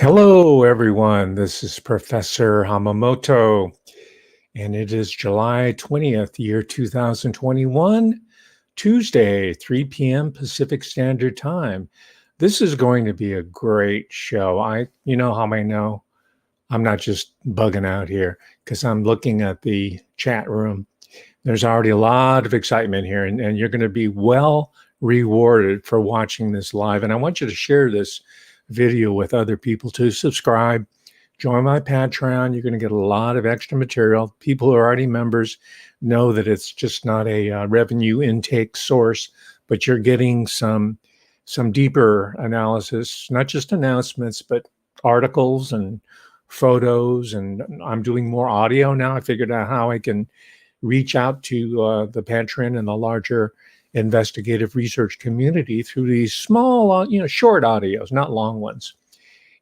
Hello, everyone. This is Professor Hamamoto, and it is July 20th, year 2021, Tuesday, 3 p.m. Pacific Standard Time. This is going to be a great show. You know how I know I'm not just bugging out here because I'm looking at the chat room. There's already a lot of excitement here, and you're going to be well rewarded for watching this live. And I want you to share this video with other people to subscribe, join my Patreon. You're going to get a lot of extra material. People who are already members know that it's just not a revenue intake source, but you're getting some deeper analysis, not just announcements, but articles and photos. And I'm doing more audio now. I figured out how I can reach out to the Patreon and the larger investigative research community through these small, short audios, not long ones.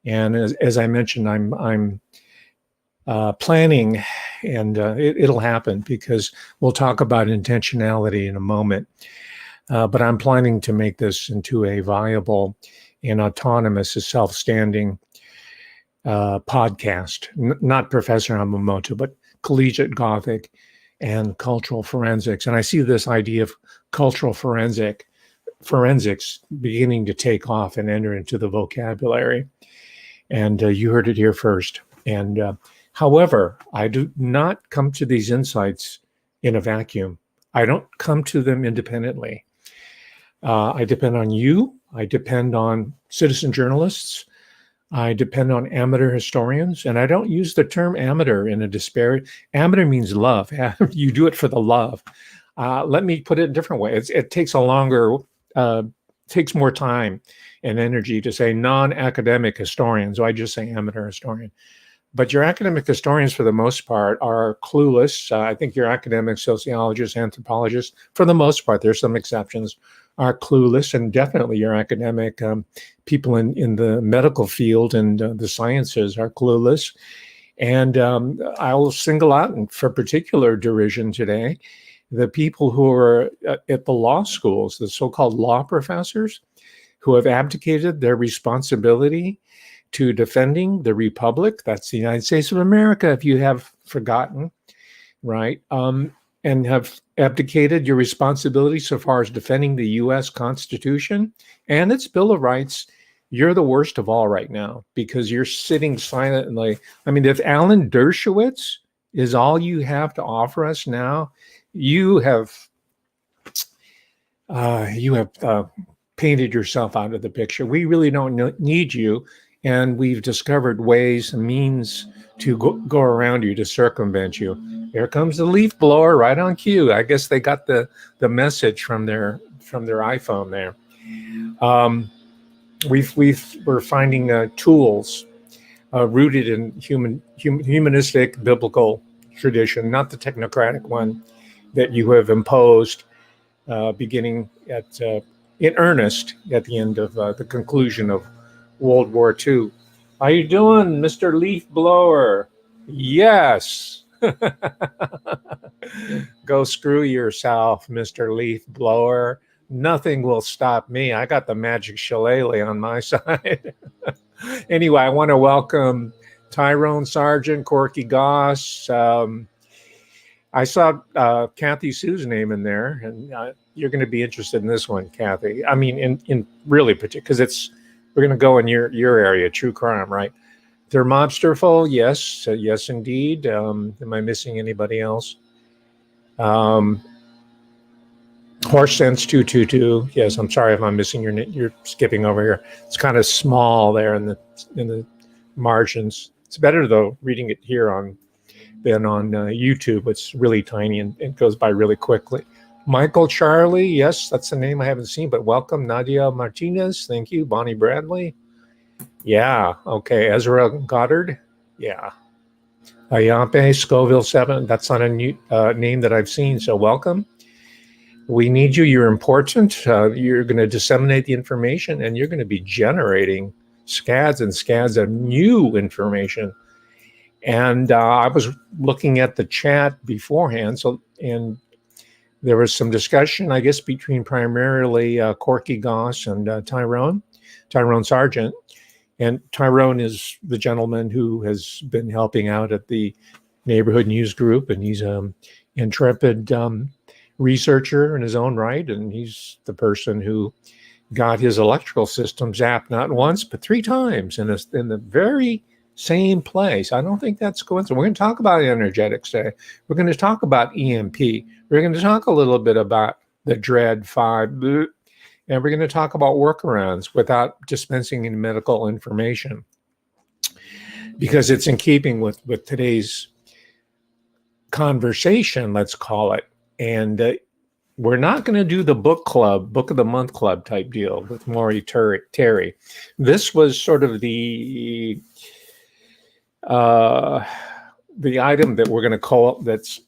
And as I mentioned, I'm planning, and it'll happen because we'll talk about intentionality in a moment. But I'm planning to make this into a viable and autonomous, self-standing podcast, not Professor Hamamoto, but collegiate Gothic and cultural forensics. And I see this idea of cultural forensics beginning to take off and enter into the vocabulary. And you heard it here first. And however, I do not come to these insights in a vacuum. I don't come to them independently. I depend on you. I depend on citizen journalists. I depend on amateur historians, and I don't use the term amateur in a disparate. Amateur means love. You do it for the love. Let me put it a different way. It takes takes more time and energy to say non-academic historians. So I just say amateur historian. But your academic historians, for the most part, are clueless. I think your academic sociologists, anthropologists, for the most part, there's some exceptions, are clueless, and definitely your academic people in the medical field and the sciences are clueless. And I will single out for particular derision today the people who are at the law schools, the so-called law professors, who have abdicated their responsibility to defending the Republic. That's the United States of America, if you have forgotten, right? And have abdicated your responsibility so far as defending the U.S. Constitution and its Bill of Rights. You're the worst of all right now because you're sitting silently. I mean, if Alan Dershowitz is all you have to offer us now, you have painted yourself out of the picture. We really don't need you, and we've discovered ways and means to go around you, to circumvent you. Here comes the leaf blower right on cue. I guess they got the message from their iPhone there. We're finding tools rooted in humanistic biblical tradition, not the technocratic one that you have imposed, beginning in earnest at the end of the conclusion of World War II. How you doing, Mr. Leaf Blower? Yes. Go screw yourself, Mr. Leaf Blower. Nothing will stop me. I got the magic shillelagh on my side. Anyway, I want to welcome Tyrone Sargent, Corky Goss. I saw Kathy Sue's name in there, and you're going to be interested in this one, Kathy. I mean, in really particular, because we're going to go in your area, true crime, right? Thermobsterful, yes, yes, indeed. Am I missing anybody else? Horse Sense 222. Yes, I'm sorry if I'm missing your name. You're skipping over here. It's kind of small there in the margins. It's better though reading it here than on YouTube. It's really tiny and it goes by really quickly. Michael Charlie, yes, that's the name I haven't seen, but welcome. Nadia Martinez, thank you. Bonnie Bradley, yeah, okay. Ezra Goddard, yeah. Ayampe, Scoville 7, that's not a new name that I've seen, so welcome. We need you, you're important. You're going to disseminate the information, and you're going to be generating scads and scads of new information. And I was looking at the chat beforehand, and there was some discussion, I guess, between primarily Corky Goss and Tyrone Sargent. And Tyrone is the gentleman who has been helping out at the Neighborhood News Group, and he's an intrepid researcher in his own right, and he's the person who got his electrical system zapped not once but 3 times in the very same place. I don't think that's coincidence. We're going to talk about energetics today. We're going to talk about EMP. We're going to talk a little bit about the Dread 5, and we're going to talk about workarounds without dispensing any medical information, because it's in keeping with today's conversation, let's call it. And we're not going to do the book club, book of the month club type deal with Maury Terry. This was sort of the item that we're going to call, that's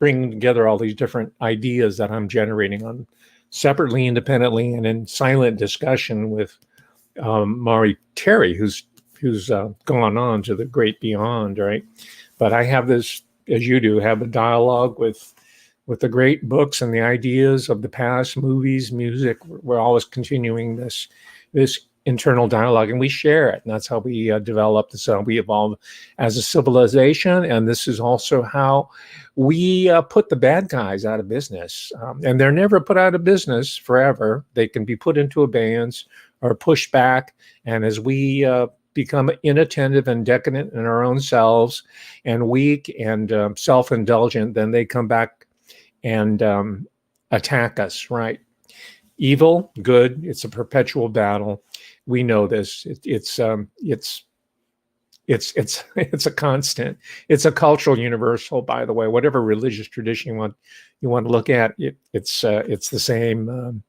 bringing together all these different ideas that I'm generating on separately, independently, and in silent discussion with Maury Terry, who's gone on to the great beyond, right? But I have this, as you do, have a dialogue with the great books and the ideas of the past, movies, music. We're always continuing this internal dialogue, and we share it. And that's how we develop. This how we evolve as a civilization. And this is also how we put the bad guys out of business. And they're never put out of business forever. They can be put into abeyance or pushed back. And as we become inattentive and decadent in our own selves and weak and self-indulgent, then they come back and attack us, right? Evil, good, it's a perpetual battle. We know this. It's a constant. It's a cultural universal, by the way. Whatever religious tradition you want to look at, it's the same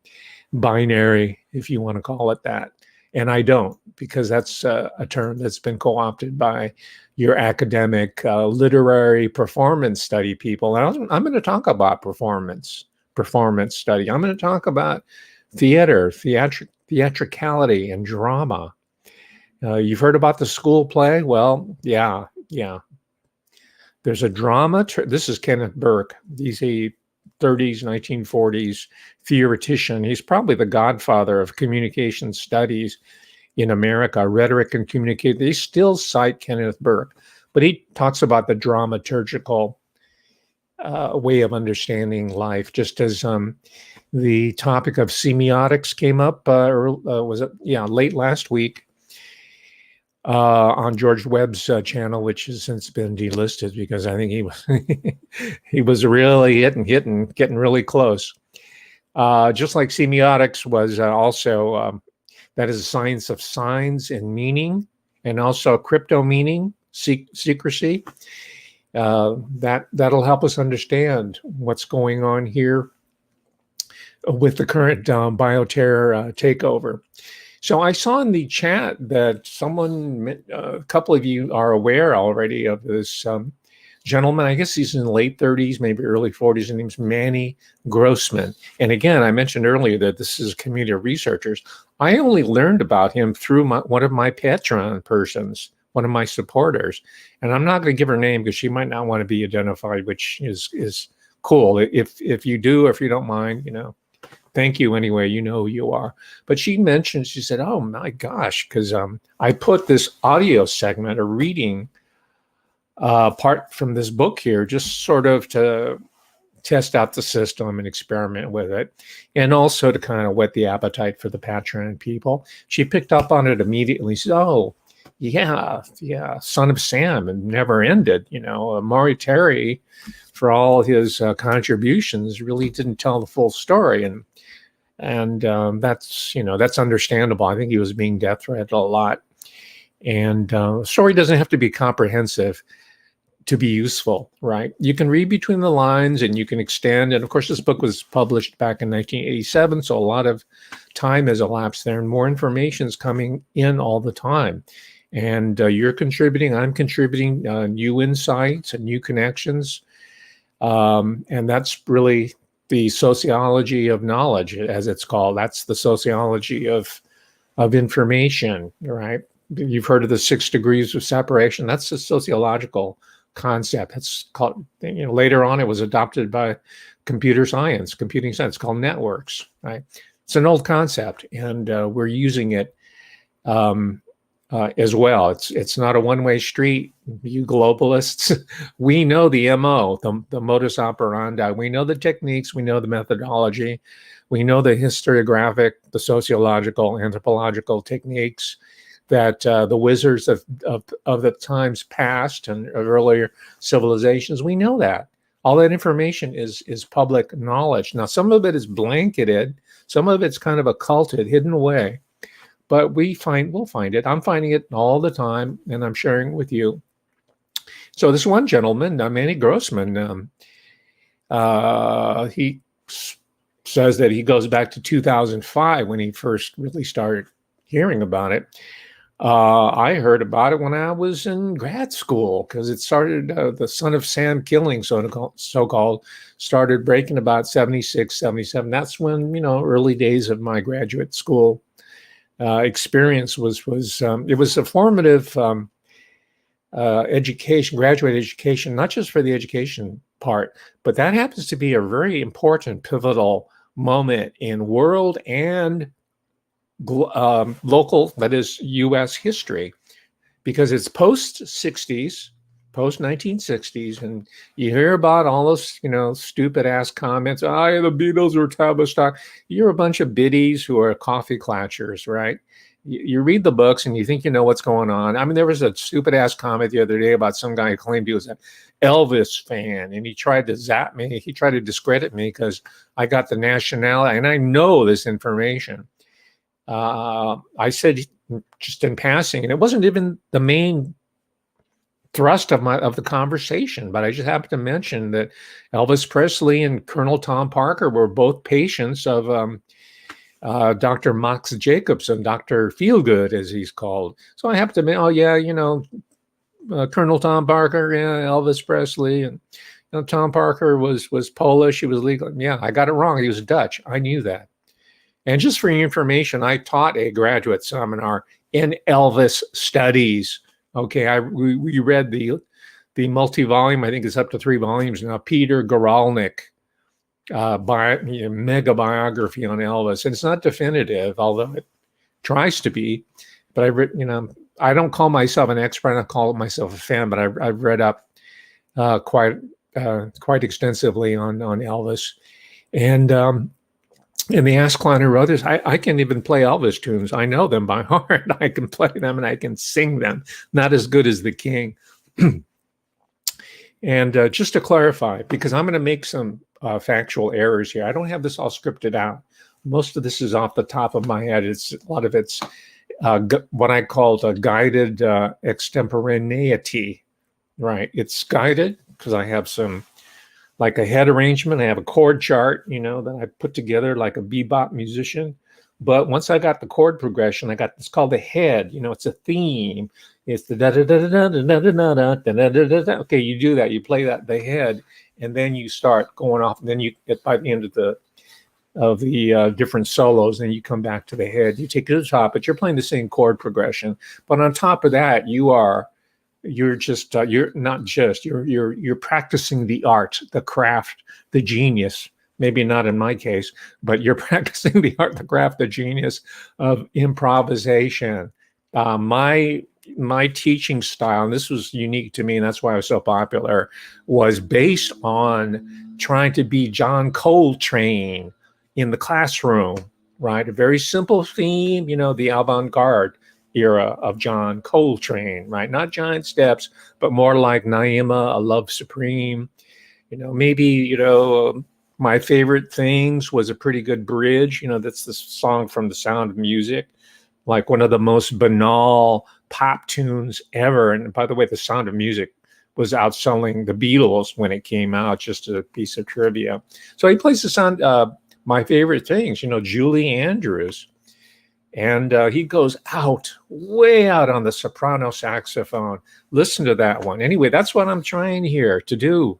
binary, if you want to call it that. And I don't, because that's a term that's been co-opted by your academic, literary performance study people. And I'm going to talk about performance study. I'm going to talk about theatricality and drama. You've heard about the school play? Well, yeah. There's a drama. This is Kenneth Burke. He's a 30s, 1940s theoretician. He's probably the godfather of communication studies in America, rhetoric and communication. They still cite Kenneth Burke, but he talks about the dramaturgical way of understanding life, just as the topic of semiotics came up, late last week on George Webb's channel, which has since been delisted because I think he was really getting really close. Just like semiotics was also, that is a science of signs and meaning, and also crypto meaning, secrecy. That'll help us understand what's going on here with the current bioterror takeover. So I saw in the chat that a couple of you are aware already of this gentleman. I guess he's in the late 30s, maybe early 40s. His name's Manny Grossman. And again, I mentioned earlier that this is a community of researchers. I only learned about him through one of my Patreon persons, one of my supporters. And I'm not going to give her name because she might not want to be identified, which is cool. If you do, or if you don't mind, thank you anyway, you know who you are. But she said, oh my gosh, because I put this audio segment, a reading part from this book here, just sort of to test out the system and experiment with it, and also to kind of whet the appetite for the Patreon people. She picked up on it immediately. She said, oh, yeah, Son of Sam, and never ended. Maury Terry, for all his contributions, really didn't tell the full story, and that's understandable. I think he was being death threatened a lot, and the story doesn't have to be comprehensive to be useful, right? You can read between the lines and you can extend. And of course, this book was published back in 1987, so a lot of time has elapsed there, and more information is coming in all the time. And you're contributing, I'm contributing new insights and new connections. And that's really the sociology of knowledge, as it's called. That's the sociology of information, right? You've heard of the 6 degrees of separation. That's a sociological concept. It's called, later on it was adopted by computing science, called networks, right? It's an old concept, and we're using it as well. It's not a one-way street, you globalists. We know the MO, the modus operandi. We know the techniques. We know the methodology. We know the historiographic, the sociological, anthropological techniques that the wizards of the times past and of earlier civilizations. We know that. All that information is public knowledge. Now, some of it is blanketed. Some of it's kind of occulted, hidden away. But we'll find it. I'm finding it all the time, and I'm sharing it with you. So this one gentleman, Manny Grossman, he says that he goes back to 2005 when he first really started hearing about it. I heard about it when I was in grad school because it started, the Son of Sam killing, so-called, started breaking about 76, 77. That's when, early days of my graduate school experience was it was a formative education, graduate education, not just for the education part, but that happens to be a very important, pivotal moment in world and local, that is U.S. history, because it's post 60s, post 1960s, and you hear about all those, stupid ass comments. The Beatles were Tavistock. You're a bunch of biddies who are coffee clatchers, right? You read the books and you think you know what's going on. I mean, there was a stupid ass comment the other day about some guy who claimed he was an Elvis fan, and he tried to zap me. He tried to discredit me because I got the nationality, and I know this information. I said just in passing, and it wasn't even the main thrust of the conversation, but I just happened to mention that Elvis Presley and Colonel Tom Parker were both patients of Dr. Max Jacobson, Dr. Feelgood, as he's called. So I happened to mention, Colonel Tom Parker, Elvis Presley, and Tom Parker was Polish. He was legal. Yeah, I got it wrong. He was Dutch. I knew that. And just for your information, I taught a graduate seminar in Elvis studies. Okay, we read the multi-volume, I think it's up to 3 volumes now, Peter Goralnik, mega biography on Elvis. And it's not definitive, although it tries to be. But I've written, I don't call myself an expert, I call myself a fan, but I've read up quite extensively on Elvis. And the Ascalon who wrote this, I can even play Elvis tunes. I know them by heart. I can play them and I can sing them. Not as good as the King. And just to clarify, because I'm going to make some factual errors here. I don't have this all scripted out. Most of this is off the top of my head. A lot of it's what I call a guided extemporaneity. Right? It's guided because I have some, like a head arrangement. I have a chord chart, that I put together like a bebop musician. But once I got the chord progression, it's called the head. It's a theme. It's the da da da da da da da da da da da. Okay, you do that. You play that the head, and then you start going off. And then you get by the end of the different solos, and you come back to the head. You take it to the top, but you're playing the same chord progression. But on top of that, you're practicing the art, the craft, the genius. Maybe not in my case, but you're practicing the art, the craft, the genius of improvisation. My teaching style, and this was unique to me, and that's why I was so popular, was based on trying to be John Coltrane in the classroom, right? A very simple theme, the avant-garde era of John Coltrane, right? Not giant steps, but more like Naima, A Love Supreme. Maybe, my favorite things was a pretty good bridge. That's the song from The Sound of Music, like one of the most banal pop tunes ever. And by the way, The Sound of Music was outselling the Beatles when it came out, just a piece of trivia. So he plays the sound, my favorite things, Julie Andrews. And he goes way out on the soprano saxophone. Listen to that one. Anyway, that's what I'm trying here to do.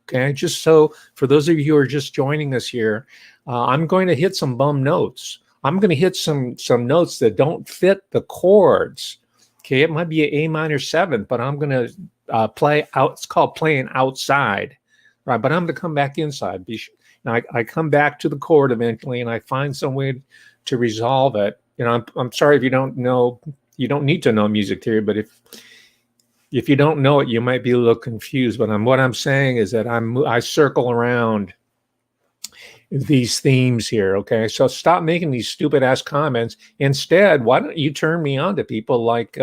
Okay, just so for those of you who are just joining us here, I'm going to hit some bum notes. I'm going to hit some notes that don't fit the chords. Okay, it might be an A minor 7th, but I'm going to play out. It's called playing outside, right? But I'm going to come back inside. Now I come back to the chord eventually, and I find some way to resolve it. I'm sorry if you don't know you don't need to know music theory, but if you don't know it, you might be a little confused. But what I'm saying is that I circle around these themes here. Okay, so stop making these stupid ass comments. Instead, why don't you turn me on to people like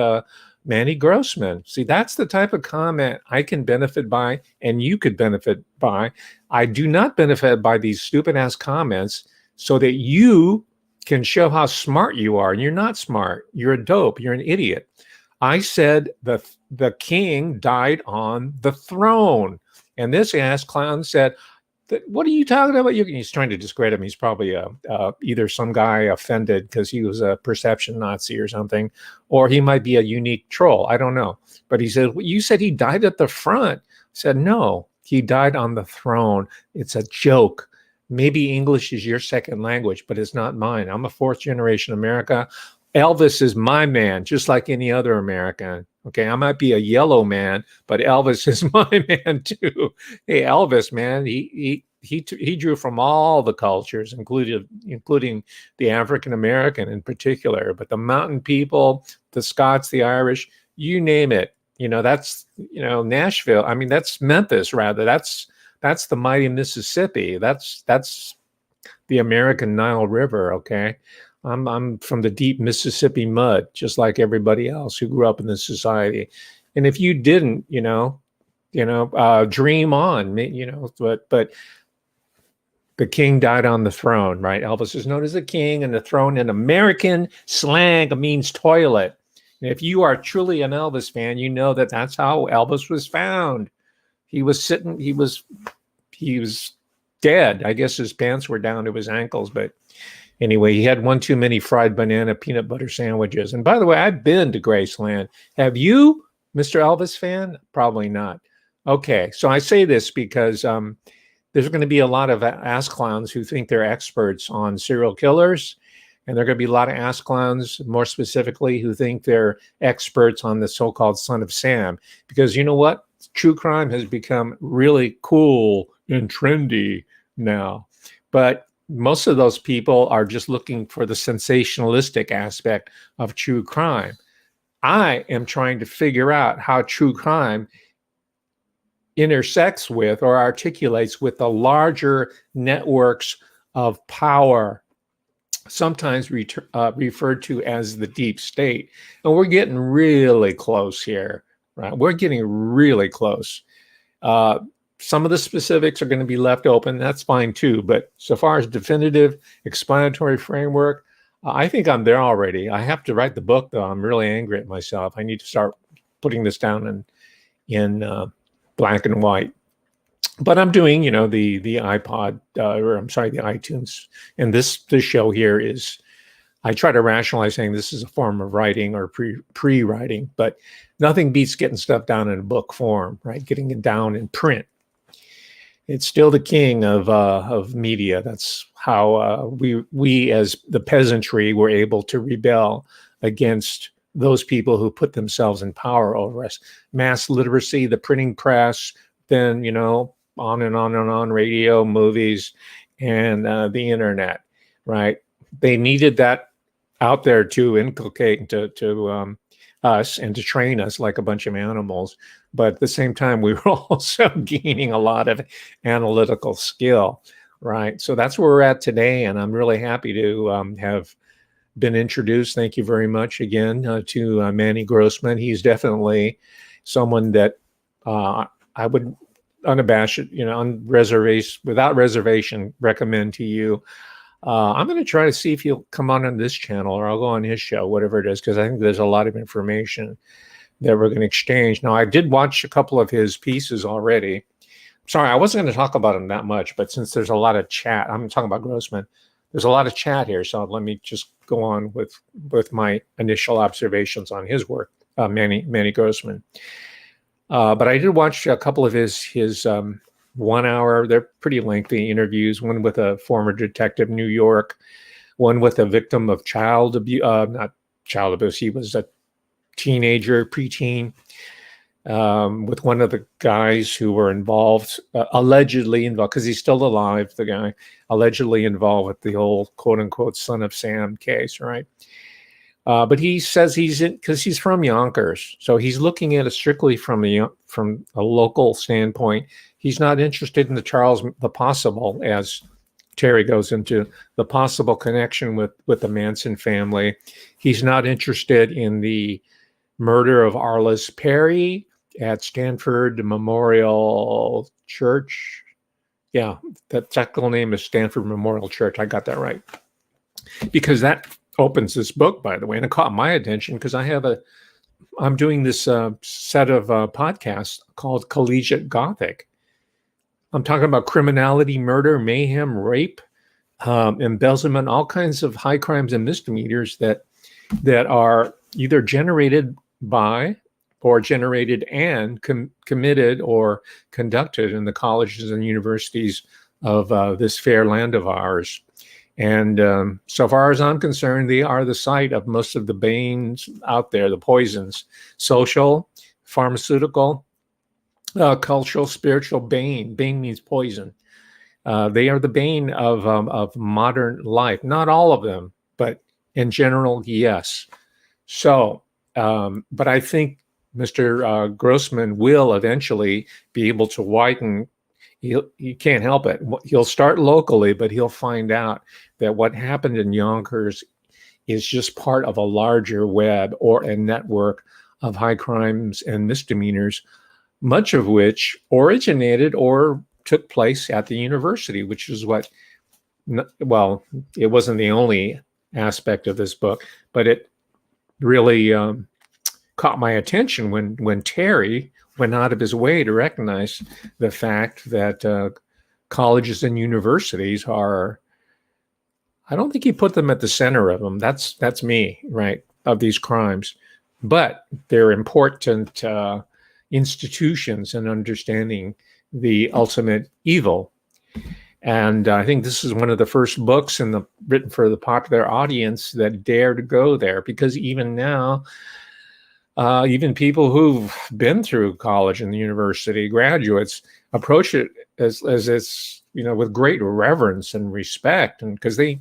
Manny Grossman? See, that's the type of comment I can benefit by, and you could benefit by. I do not benefit by these stupid ass comments, so that you can show how smart you are. And you're not smart. You're a dope. You're an idiot. I said the king died on the throne, and this ass clown said, "What are you talking about?" He's trying to discredit him. He's probably either some guy offended because he was a perception Nazi or something, or he might be a unique troll. I don't know. But he said, well, "You said he died at the front." I said, "No, he died on the throne. It's a joke. Maybe English is your second language, but it's not mine. I'm a fourth generation America. Elvis is my man, just like any other American. Okay, I might be a yellow man, but Elvis is my man too. Hey, Elvis, man, he drew from all the cultures, including the African American in particular, but the mountain people, the Scots, the Irish, you name it. That's Nashville. I mean, that's Memphis rather. That's the mighty Mississippi. That's the American Nile River. Okay. I'm from the deep Mississippi mud, just like everybody else who grew up in this society. And if you didn't, dream on, but the king died on the throne, right? Elvis is known as the king, and the throne in American slang means toilet. And if you are truly an Elvis fan, you know that that's how Elvis was found. He was sitting, he was dead. I guess his pants were down to his ankles, but anyway, he had one too many fried banana peanut butter sandwiches. And by the way, I've been to Graceland. Have you, Mr. Elvis fan? Probably not. Okay, so I say this because there's going to be a lot of ass clowns who think they're experts on serial killers. And there are going to be a lot of ass clowns, more specifically, who think they're experts on the so-called Son of Sam. Because you know what? True crime has become really cool and trendy now. But most of those people are just looking for the sensationalistic aspect of true crime. I am trying to figure out how true crime intersects with or articulates with the larger networks of power, sometimes referred to as the deep state. And we're getting really close here, right? We're getting really close. Some of the specifics are going to be left open. That's fine too. But so far as definitive explanatory framework, I think I'm there already. I have to write the book, though. I'm really angry at myself. I need to start putting this down in black and white. But I'm doing, the iPod, or I'm sorry, the iTunes. And this show here is, I try to rationalize saying this is a form of writing or pre-writing, but nothing beats getting stuff down in a book form, right? Getting it down in print. It's still the king of media. That's how we as the peasantry were able to rebel against those people who put themselves in power over us. Mass literacy, the printing press, then on and on and on, radio, movies, and the internet. Right? They needed that out there to inculcate to us and to train us like a bunch of animals. But at the same time, we were also gaining a lot of analytical skill, right? So that's where we're at today. And I'm really happy to have been introduced. Thank you very much again to Manny Grossman. He's definitely someone that I would unabashed, without reservation, recommend to you. I'm going to try to see if he'll come on this channel, or I'll go on his show, whatever it is, because I think there's a lot of information that we're going to exchange. Now, I did watch a couple of his pieces already. Sorry, I wasn't going to talk about him that much, but since there's a lot of chat, I'm talking about Grossman. There's a lot of chat here, so let me just go on with my initial observations on his work, Manny Grossman. But I did watch a couple of his 1 hour, they're pretty lengthy interviews, one with a former detective in New York, one with a victim of child abuse, not child abuse, he was a teenager, preteen, with one of the guys who were involved, allegedly involved, because he's still alive, the guy, allegedly involved with the whole quote unquote Son of Sam case, right? But he says he's in because he's from Yonkers, so he's looking at it strictly from a local standpoint. He's not interested in the possible, as Terry goes into the possible connection with the Manson family. He's not interested in the murder of Arliss Perry at Stanford Memorial Church. Yeah, the technical name is Stanford Memorial Church. I got that right. Because that opens this book, by the way, and it caught my attention because I'm doing this set of podcasts called Collegiate Gothic. I'm talking about criminality, murder, mayhem, rape, embezzlement, all kinds of high crimes and misdemeanors that are either generated by or generated and committed or conducted in the colleges and universities of this fair land of ours. And so far as I'm concerned, they are the site of most of the banes out there, the poisons, social, pharmaceutical, cultural, spiritual bane. Bane means poison. They are the bane of modern life. Not all of them, but in general, yes. So, but I think Mr. Grossman will eventually be able to widen. He can't help it. He'll start locally, but he'll find out that what happened in Yonkers is just part of a larger web or a network of high crimes and misdemeanors, much of which originated or took place at the university, which is what, well, it wasn't the only aspect of this book, but it really caught my attention when Terry went out of his way to recognize the fact that colleges and universities are, I don't think he put them at the center of them. That's me, right, of these crimes. But they're important institutions in understanding the ultimate evil. And I think this is one of the first books written for the popular audience that dare to go there, because even now, even people who've been through college and the university, graduates, approach it as it's, with great reverence and respect. And because they,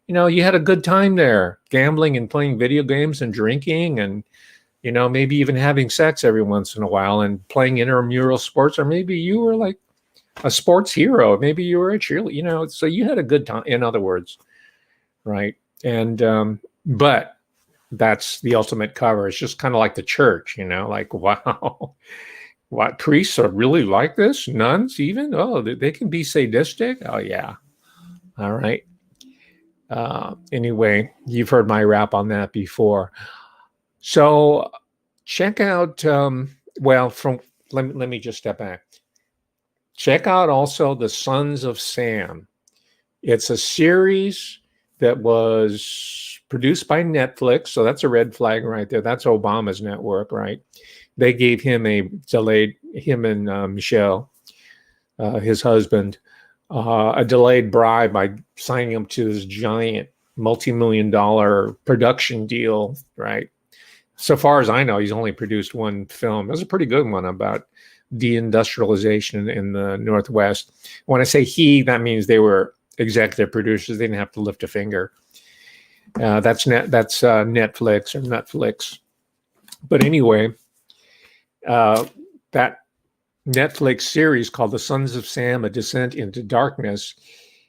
you had a good time there, gambling and playing video games and drinking and, maybe even having sex every once in a while and playing intramural sports, or maybe you were like a sports hero. Maybe you were a cheerleader, so you had a good time, in other words, right? And, but that's the ultimate cover. It's just kind of like the church, like, wow, what, priests are really like this? Nuns even? Oh, they can be sadistic? Oh, yeah. All right. Anyway, you've heard my rap on that before. So check out, let me just step back. Check out also The Sons of Sam. It's a series that was produced by Netflix, so that's a red flag right there. That's Obama's network, right? They gave him him and Michelle, his husband, a delayed bribe by signing him to this giant multi-million-dollar production deal, right? So far as I know, he's only produced one film. It was a pretty good one about deindustrialization in the Northwest. When I say he, that means they were executive producers. They didn't have to lift a finger. That's Netflix or Netflix. But anyway, that Netflix series called The Sons of Sam: A Descent into Darkness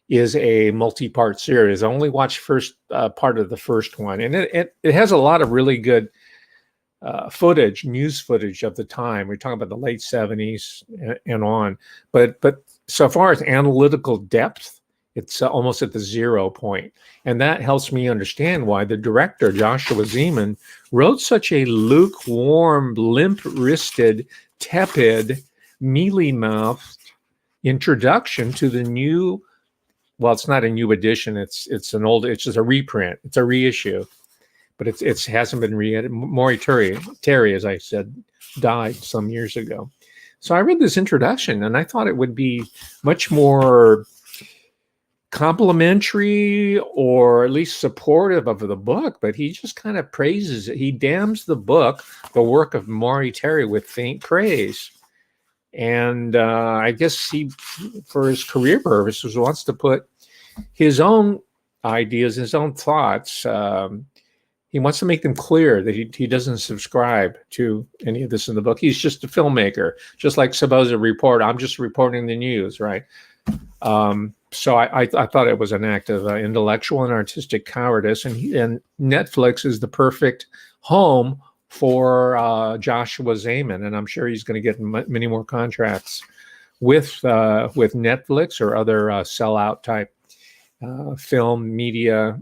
is a multi-part series. I only watched first part of the first one, and it has a lot of really good news footage of the time. We're talking about the late 70s and on. But so far as analytical depth, it's almost at the 0 point. And that helps me understand why the director, Joshua Zeman, wrote such a lukewarm, limp-wristed, tepid, mealy-mouthed introduction to the new, well, it's not a new edition. It's just a reprint. It's a reissue. But it hasn't been re-edited. Maury Terry, as I said, died some years ago. So I read this introduction, and I thought it would be much more complimentary or at least supportive of the book, but he just kind of praises it. He damns the book, the work of Maury Terry, with faint praise. And I guess he, for his career purposes, wants to put his own ideas, his own thoughts, he wants to make them clear that he doesn't subscribe to any of this in the book. He's just a filmmaker, just like supposed reporter. I'm just reporting the news, right? So I thought it was an act of intellectual and artistic cowardice, and Netflix is the perfect home for Joshua Zaman, and I'm sure he's going to get many more contracts with Netflix or other sellout type film media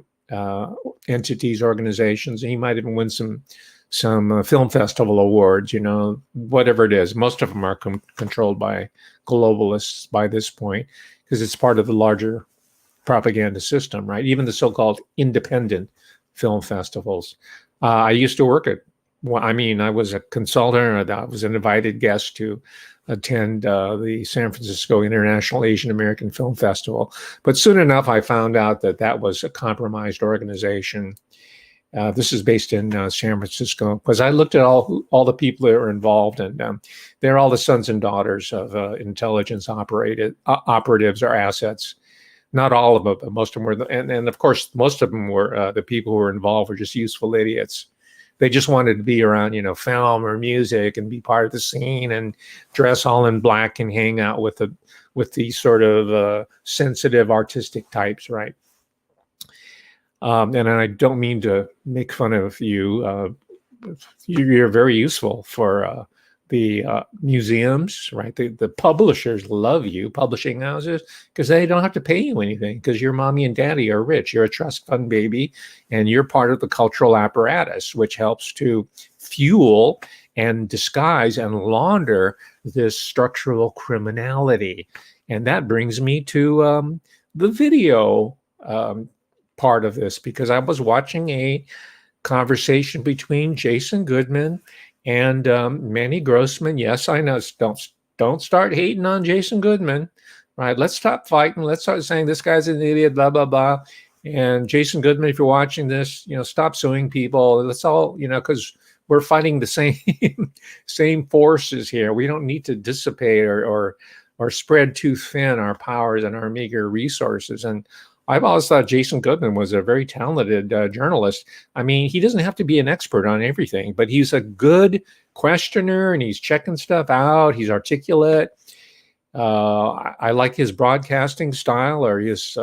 entities, organizations. He might even win some film festival awards, whatever it is. Most of them are controlled by globalists by this point, because it's part of the larger propaganda system, right? Even the so-called independent film festivals. I used to work at, I was a consultant, I was an invited guest to attend the San Francisco International Asian American Film Festival. But soon enough, I found out that was a compromised organization. This is based in San Francisco, because I looked at all the people that are involved, and they're all the sons and daughters of intelligence operatives or assets. Not all of them, but most of them were, and of course, most of them were the people who were involved were just useful idiots. They just wanted to be around, film or music and be part of the scene and dress all in black and hang out with the sort of sensitive artistic types, right? And I don't mean to make fun of you. You're very useful for the museums, right? The publishers love you, publishing houses, because they don't have to pay you anything, because your mommy and daddy are rich. You're a trust fund baby, and you're part of the cultural apparatus, which helps to fuel and disguise and launder this structural criminality. And that brings me to the video part of this, because I was watching a conversation between Jason Goodman and Manny Grossman. Yes, I know. Don't start hating on Jason Goodman, right? Let's stop fighting. Let's start saying this guy's an idiot, blah, blah, blah. And Jason Goodman, if you're watching this, stop suing people. Let's all, because we're fighting the same forces here. We don't need to dissipate or spread too thin our powers and our meager resources. And I've always thought Jason Goodman was a very talented journalist. I mean, he doesn't have to be an expert on everything, but he's a good questioner, and he's checking stuff out. He's articulate. I like his broadcasting style, or his,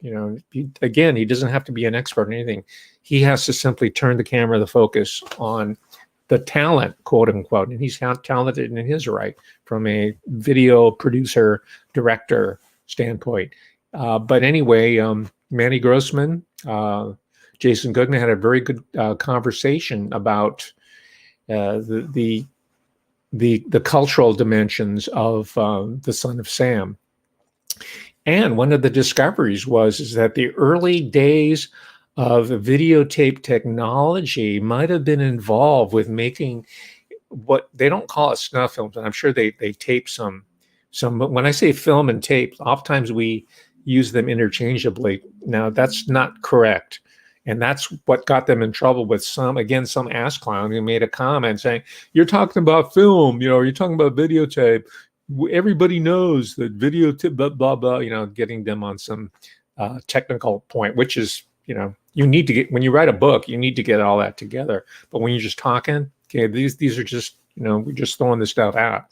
he doesn't have to be an expert on anything. He has to simply turn the camera, the focus on the talent, quote unquote, and he's talented in his right from a video producer, director standpoint. But anyway, Manny Grossman, Jason Goodman had a very good conversation about the cultural dimensions of the Son of Sam. And one of the discoveries is that the early days of videotape technology might have been involved with making what they don't call it snuff films, and I'm sure they tape some. But when I say film and tape, oftentimes we use them interchangeably. Now, that's not correct. And that's what got them in trouble with some ass clown who made a comment saying, you're talking about film, you're talking about videotape. Everybody knows that videotape, blah, blah, blah, getting them on some technical point, which is, you need to get, when you write a book, you need to get all that together. But when you're just talking, okay, these are just, we're just throwing this stuff out.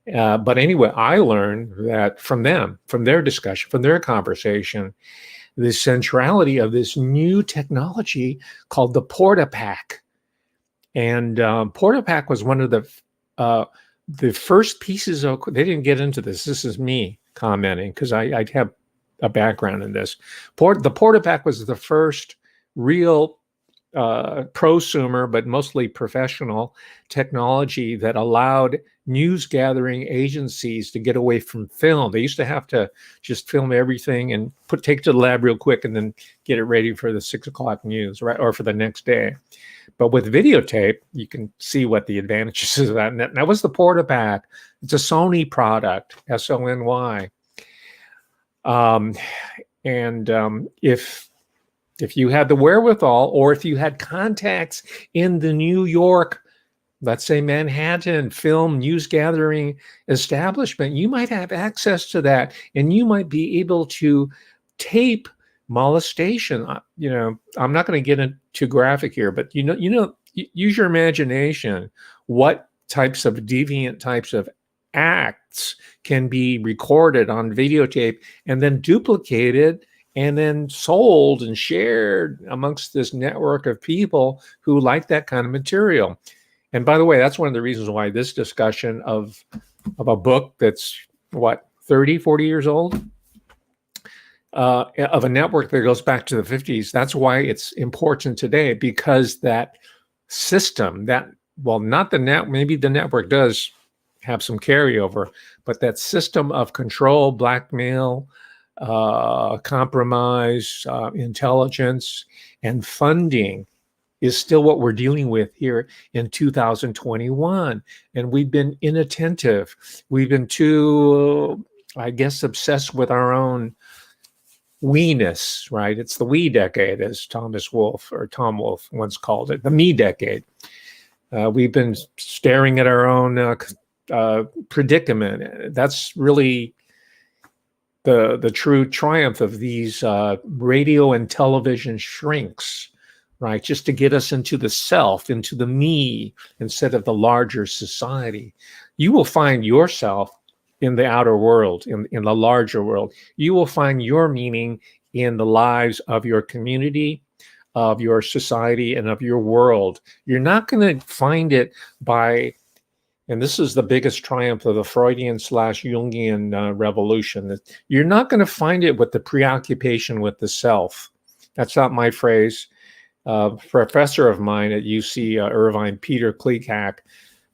But anyway, I learned that from their discussion, from their conversation, the centrality of this new technology called the Portapak. And Portapak was one of the first pieces of, they didn't get into this. This is me commenting, because I have a background in this. The Portapak was the first real prosumer, but mostly professional technology that allowed news gathering agencies to get away from film. They used to have to just film everything and take it to the lab real quick and then get it ready for the 6 o'clock news, right? Or for the next day. But with videotape, you can see what the advantages of that. And that was the Portapak. It's a Sony product, SONY. If you had the wherewithal, or if you had contacts in the New York, let's say Manhattan film news gathering establishment, you might have access to that, and you might be able to tape molestation. I'm not going to get into too graphic here, but use your imagination. What types of deviant types of acts can be recorded on videotape and then duplicated and then sold and shared amongst this network of people who like that kind of material. And by the way, that's one of the reasons why this discussion of a book that's 30, 40 years old, of a network that goes back to the 50s, that's why it's important today, because that system, not the net, maybe the network does have some carryover, but that system of control, blackmail, compromise, intelligence, and funding is still what we're dealing with here in 2021. And we've been inattentive. We've been too, I guess, obsessed with our own we-ness, right? It's the we decade, as Tom Wolfe once called it, the me decade. We've been staring at our own predicament. That's really the true triumph of these radio and television shrinks, right? Just to get us into the self, into the me, instead of the larger society. You will find yourself in the outer world, in the larger world. You will find your meaning in the lives of your community, of your society, and of your world. You're not going to find it by, and this is the biggest triumph of the Freudian / Jungian revolution, that you're not going to find it with the preoccupation with the self. That's not my phrase. A professor of mine at UC Irvine, Peter Kleekhack,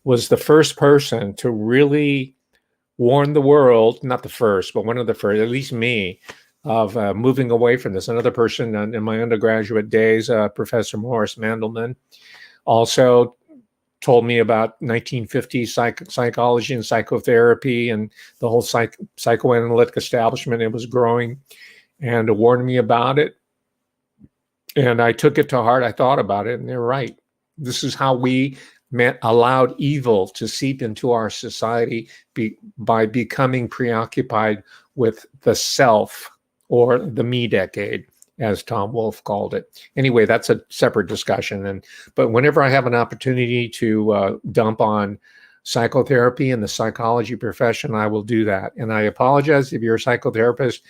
was the first person to really warn the world, not the first, but one of the first, at least me, of moving away from this. Another person in my undergraduate days, Professor Morris Mandelman, also told me about 1950s psychology and psychotherapy and the whole psychoanalytic establishment. It was growing, and warned me about it. And I took it to heart. I thought about it, and they're right. This is how we allowed evil to seep into our society by becoming preoccupied with the self, or the me decade, as Tom Wolfe called it. Anyway, that's a separate discussion. But whenever I have an opportunity to dump on psychotherapy and the psychology profession, I will do that. And I apologize if you're a psychotherapist.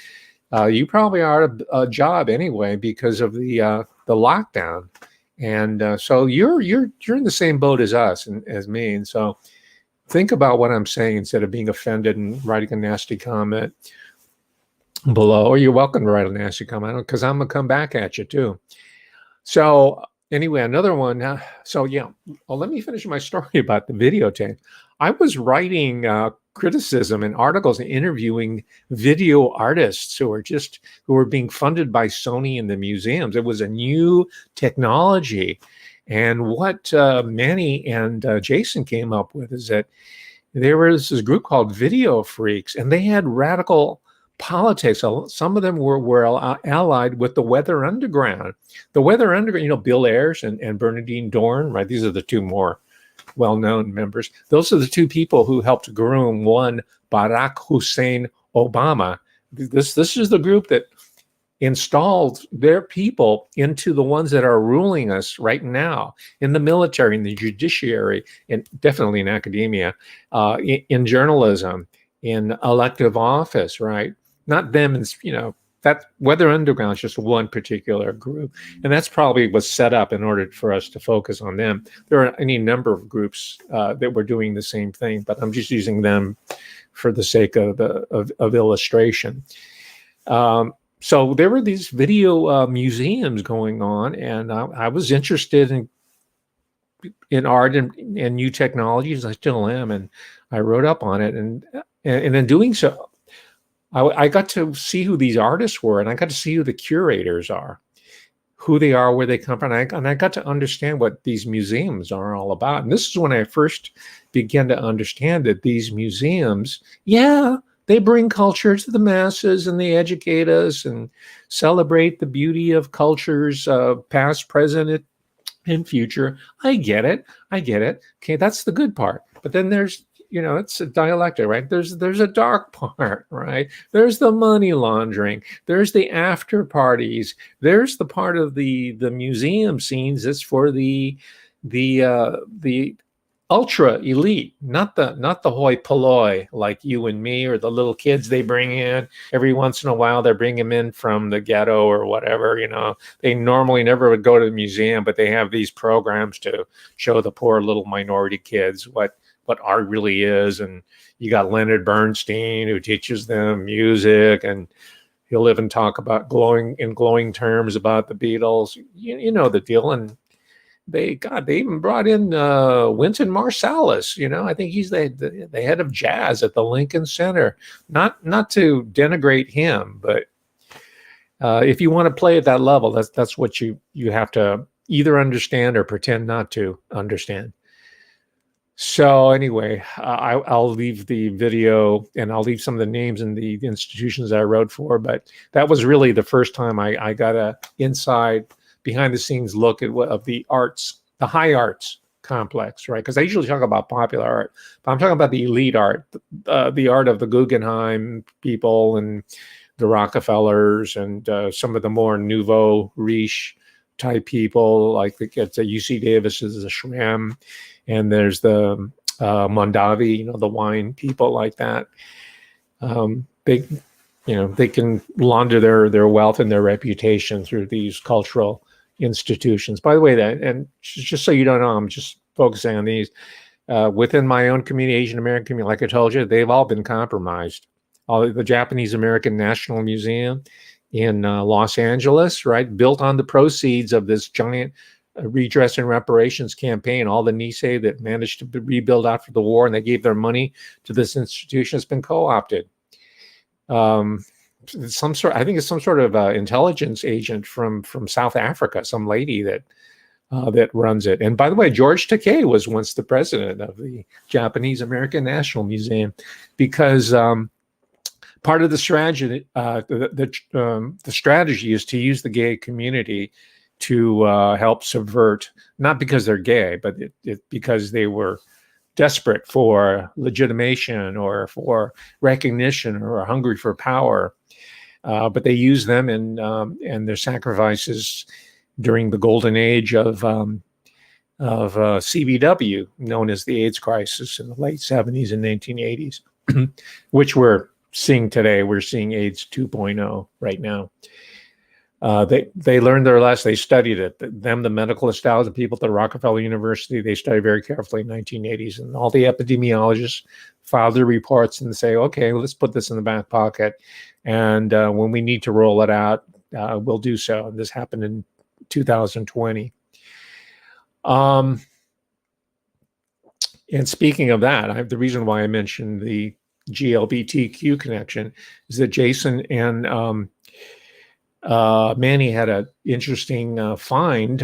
You probably are a job anyway because of the lockdown. And so you're in the same boat as us and as me. And so think about what I'm saying instead of being offended and writing a nasty comment below. Or you're welcome to write a nasty comment, because I'm going to come back at you too. So anyway, another one. Let me finish my story about the videotape. I was writing criticism and articles and interviewing video artists who were being funded by Sony and the museums. It was a new technology. And what Manny and Jason came up with is that there was this group called Video Freaks, and they had radical politics. Some of them were allied with the Weather Underground. The Weather Underground, Bill Ayers and Bernardine Dorn, right? These are the two more well-known members. Those are the two people who helped groom one Barack Hussein Obama. This is the group that installed their people into the ones that are ruling us right now, in the military, in the judiciary, and definitely in academia, in journalism, in elective office, right? Not them, that Weather Underground is just one particular group. And that's probably was set up in order for us to focus on them. There are any number of groups that were doing the same thing, but I'm just using them for the sake of illustration. So there were these video museums going on, and I was interested in art and new technologies. I still am, and I wrote up on it. And in doing so, I got to see who these artists were, and I got to see who the curators are, who they are, where they come from. And I got to understand what these museums are all about. And this is when I first began to understand that these museums, they bring culture to the masses, and they educate us and celebrate the beauty of cultures, past, present, and future. I get it. Okay, that's the good part. But then there's it's a dialectic, right? There's a dark part, right? There's the money laundering. There's the after parties. There's the part of the museum scenes that's for the ultra elite, not the hoi polloi like you and me or the little kids they bring in every once in a while. They're bringing them in from the ghetto or whatever. They normally never would go to the museum, but they have these programs to show the poor little minority kids what art really is. And you got Leonard Bernstein who teaches them music, and he'll live and talk about glowing terms about the Beatles. You know the deal. And they even brought in Wynton Marsalis. I think he's the head of jazz at the Lincoln Center. Not to denigrate him, but if you want to play at that level, that's what you have to either understand or pretend not to understand. So anyway, I'll leave the video and I'll leave some of the names and the institutions I wrote for. But that was really the first time I got a inside, behind the scenes look of the arts, the high arts complex, right? Because I usually talk about popular art, but I'm talking about the elite art, the art of the Guggenheim people and the Rockefellers and some of the more nouveau riche type people, like the UC Davis is the Schramm, and there's the Mondavi, the wine people like that. They can launder their wealth and their reputation through these cultural institutions. By the way, and just so you don't know, I'm just focusing on these within my own community, Asian American community. Like I told you, they've all been compromised. The Japanese American National Museum in Los Angeles, right, built on the proceeds of this giant redress and reparations campaign. All the Nisei that managed to rebuild after the war, and they gave their money to this institution, has been co-opted. I think it's some sort of intelligence agent from South Africa, some lady that runs it. And by the way, George Takei was once the president of the Japanese American National Museum, because part of the strategy, the strategy is to use the gay community to help subvert, not because they're gay, but because they were desperate for legitimation or for recognition or are hungry for power. But they use them and their sacrifices during the golden age of CBW, known as the AIDS crisis in the late 70s and 1980s, which we're seeing today. We're seeing AIDS 2.0 right now. They learned their lesson. They studied it. The medical establishment, people at the Rockefeller University, they studied very carefully in the 1980s. And all the epidemiologists filed their reports and say, okay, let's put this in the back pocket. And when we need to roll it out, we'll do so. And this happened in 2020. And speaking of that, the reason why I mentioned the GLBTQ connection is that Jason and Manny had an interesting find.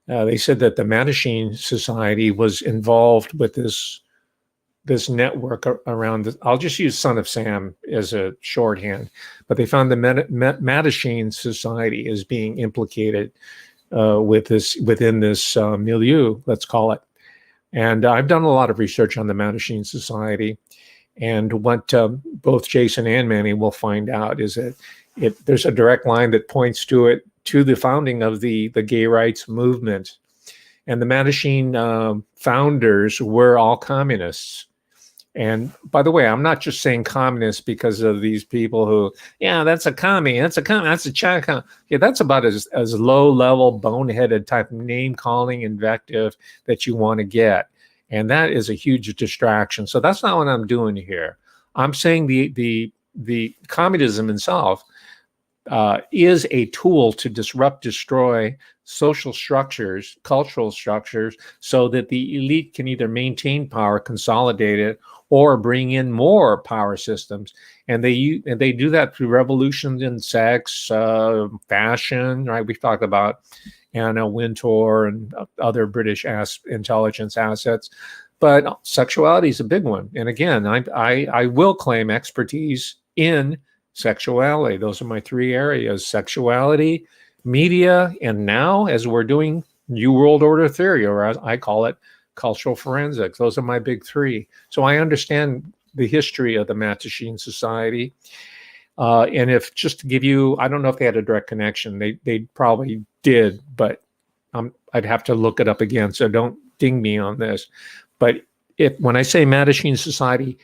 They said that the Mattachine Society was involved with this network around I'll just use Son of Sam as a shorthand, but they found the Mattachine Society as being implicated within this milieu, let's call it. And I've done a lot of research on the Mattachine Society, and what both Jason and Manny will find out is that there's a direct line that points to the founding of the gay rights movement. And the Mattachine founders were all communists. And by the way, I'm not just saying communist because of these people who, that's a commie, that's a China. Yeah, that's about as low level, boneheaded type name calling invective that you want to get. And that is a huge distraction. So that's not what I'm doing here. I'm saying the communism itself is a tool to disrupt, destroy social structures, cultural structures, so that the elite can either maintain power, consolidate it, or bring in more power systems. And they do that through revolutions in sex, fashion, right? We've talked about Anna Wintour and other British intelligence assets. But sexuality is a big one. And again, I will claim expertise in sexuality. Those are my three areas: sexuality, media, and now, as we're doing New World Order theory, or as I call it, cultural forensics. Those are my big three. So I understand the history of the Mattachine Society. And if just to give you, I don't know if they had a direct connection. They probably did, but I'd have to look it up again. So don't ding me on this. But when I say Mattachine Society,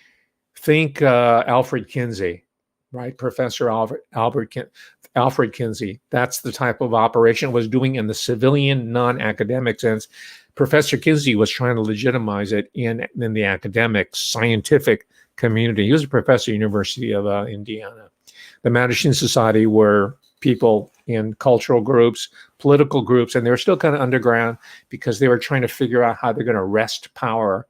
think Alfred Kinsey, right? Professor Alfred Kinsey. That's the type of operation it was doing in the civilian, non-academic sense. Professor Kinsey was trying to legitimize it in the academic, scientific community. He was a professor at the University of Indiana. The Mattachine Society were people in cultural groups, political groups, and they were still kind of underground because they were trying to figure out how they're going to wrest power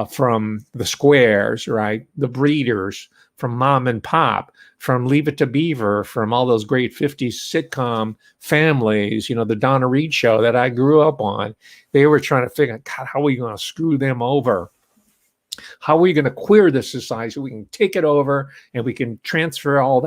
from the squares, right? The breeders, from mom and pop, from Leave It to Beaver, from all those great 50s sitcom families, the Donna Reed show that I grew up on. They were trying to figure out, God, how are we going to screw them over? How are we going to queer this society so we can take it over and we can transfer all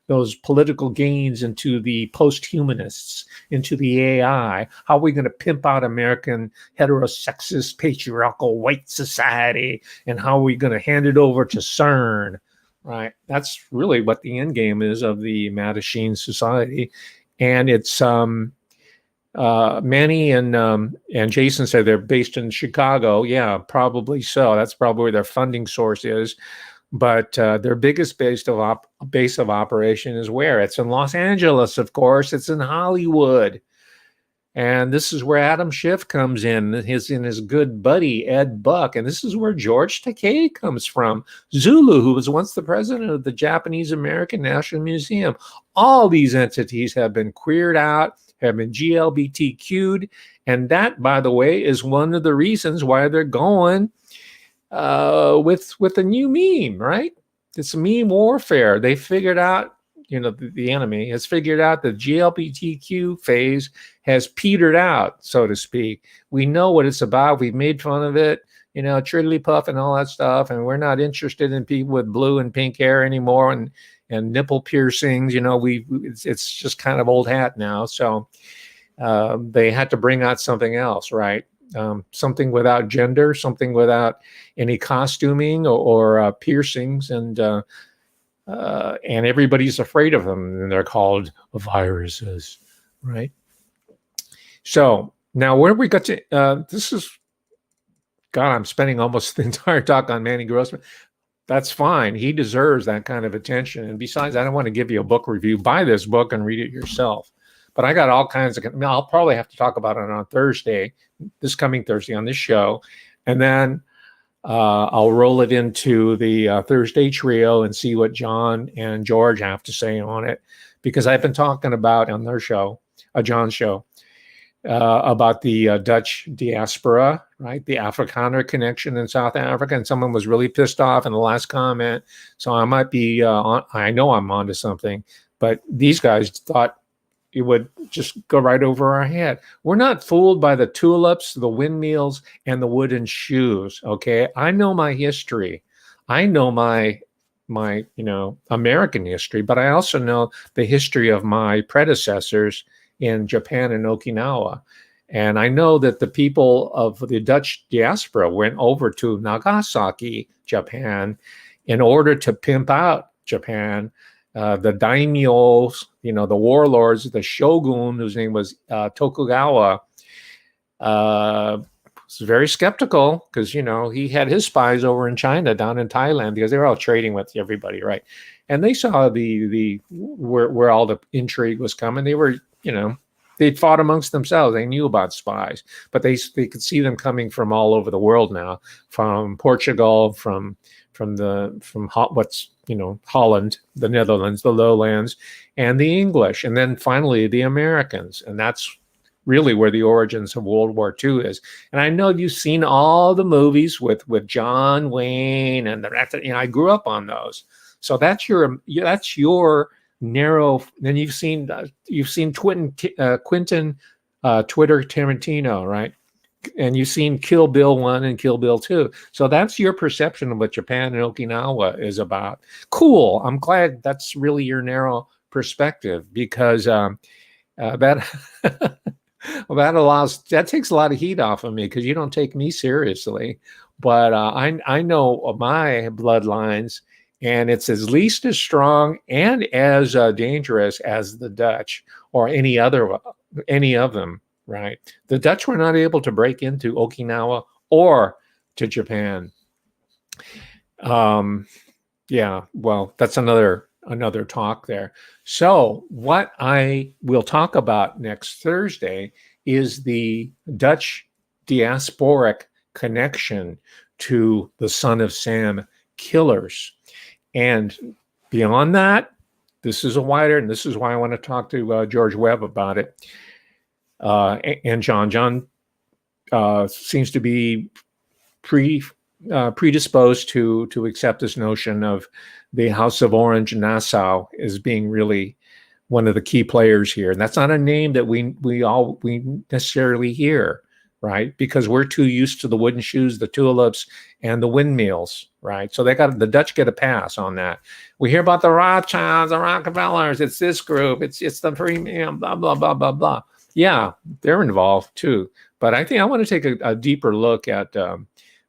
those political gains into the post-humanists, into the AI? How are we going to pimp out American heterosexist, patriarchal white society? And how are we going to hand it over to CERN? Right? That's really what the end game is of the Mattachine Society. And it's Manny and Jason said they're based in Chicago. Yeah, probably so. That's probably where their funding source is. But their biggest base of operation is where? It's in Los Angeles, of course. It's in Hollywood. And this is where Adam Schiff comes in his good buddy, Ed Buck. And this is where George Takei comes from. Zulu, who was once the president of the Japanese American National Museum. All these entities have been queered out, have been GLBTQ'd. And that, by the way, is one of the reasons why they're going with a new meme, right? It's meme warfare. They figured out, the enemy has figured out the GLBTQ phase has petered out, so to speak. We know what it's about. We've made fun of it, Triddly Puff and all that stuff. And we're not interested in people with blue and pink hair anymore and nipple piercings. It's just kind of old hat now. So they had to bring out something else, right? Something without gender, something without any costuming or piercings, and everybody's afraid of them, and they're called viruses, right? So now where we got to, this is, God, I'm spending almost the entire talk on Manny Grossman. That's fine. He deserves that kind of attention. And besides, I don't want to give you a book review. Buy this book and read it yourself. But I got all kinds of, I'll probably have to talk about it on Thursday, this coming Thursday on this show. And then I'll roll it into the Thursday trio and see what John and George have to say on it. Because I've been talking about on their show, John's show, about the Dutch diaspora, right? The Afrikaner connection in South Africa. And someone was really pissed off in the last comment. So I might be, I know I'm onto something. But these guys thought it would just go right over our head. We're not fooled by the tulips, the windmills, and the wooden shoes, okay? I know my history. I know my American history, but I also know the history of my predecessors in Japan and Okinawa. And I know that the people of the Dutch diaspora went over to Nagasaki, Japan, in order to pimp out Japan. The daimyos, the warlords, the shogun, whose name was Tokugawa, was very skeptical because, he had his spies over in China, down in Thailand, because they were all trading with everybody, right? And they saw where all the intrigue was coming. They were, they'd fought amongst themselves. They knew about spies, but they could see them coming from all over the world now, from Portugal, from Holland, the Netherlands, the lowlands, and the English, and then finally the Americans. And that's really where the origins of World War II is. And I know you've seen all the movies with John Wayne and the rest. I grew up on those. So that's your narrow. Then you've seen Quentin Twitter Tarantino, right? And you've seen Kill Bill 1 and Kill Bill 2. So that's your perception of what Japan and Okinawa is about. Cool. I'm glad that's really your narrow perspective, because that Well, that takes a lot of heat off of me because you don't take me seriously. But I know my bloodlines, and it's at least as strong and as dangerous as the Dutch or any of them. Right? The Dutch were not able to break into Okinawa or to Japan. Yeah, well, that's another talk there. So, what I will talk about next Thursday is the Dutch diasporic connection to the Son of Sam killers. And beyond that, this is and this is why I want to talk to George Webb about it. And John seems to be predisposed to accept this notion of the House of Orange Nassau as being really one of the key players here. And that's not a name that we necessarily hear, right? Because we're too used to the wooden shoes, the tulips, and the windmills, right? So the Dutch get a pass on that. We hear about the Rothschilds, the Rockefellers, it's this group, it's the premium, blah, blah, blah, blah, blah. Yeah, they're involved too. But I think I want to take a deeper look at the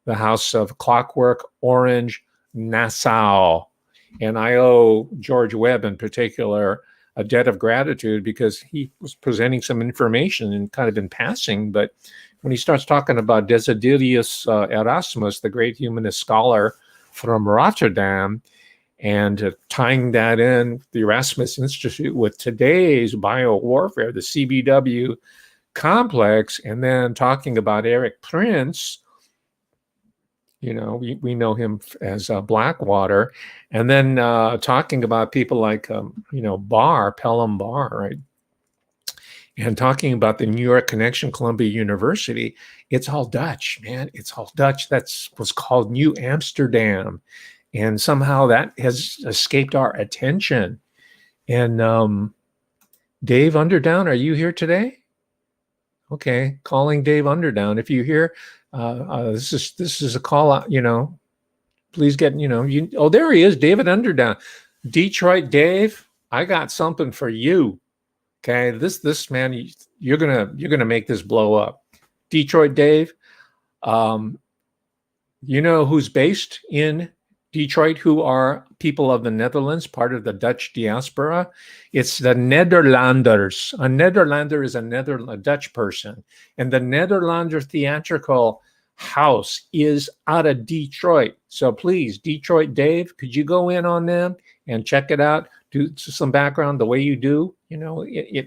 House of Clockwork Orange Nassau. And I owe George Webb in particular a debt of gratitude because he was presenting some information and kind of in passing. But when he starts talking about Desiderius Erasmus, the great humanist scholar from Rotterdam, and tying that in, the Erasmus Institute, with today's biowarfare, the CBW complex, and then talking about Eric Prince, we know him as Blackwater, and then talking about people like, Pelham Barr, right? And talking about the New York Connection, Columbia University, it's all Dutch, man. It's all Dutch. That's what's called New Amsterdam. And somehow that has escaped our attention. And Dave Underdown, are you here today? Okay, calling Dave Underdown. If you hear, this is a call out. Please get Oh, there he is, David Underdown, Detroit Dave. I got something for you. Okay, this man, you're gonna make this blow up. Detroit Dave. Who's based in Detroit, who are people of the Netherlands, part of the Dutch diaspora? It's the Nederlanders. A Nederlander is a Dutch person. And the Nederlander Theatrical House is out of Detroit. So please, Detroit Dave, could you go in on them and check it out? Do some background the way you do, in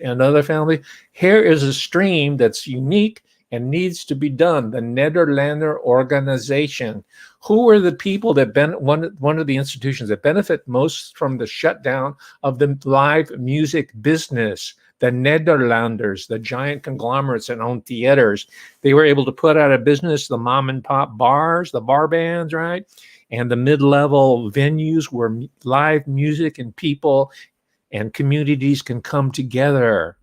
another family. Here is a stream that's unique and needs to be done. The Nederlander organization. Who are the people that one of the institutions that benefit most from the shutdown of the live music business? The Nederlanders, the giant conglomerates that own theaters. They were able to put out of business the mom and pop bars, the bar bands, right? And the mid-level venues where live music and people and communities can come together.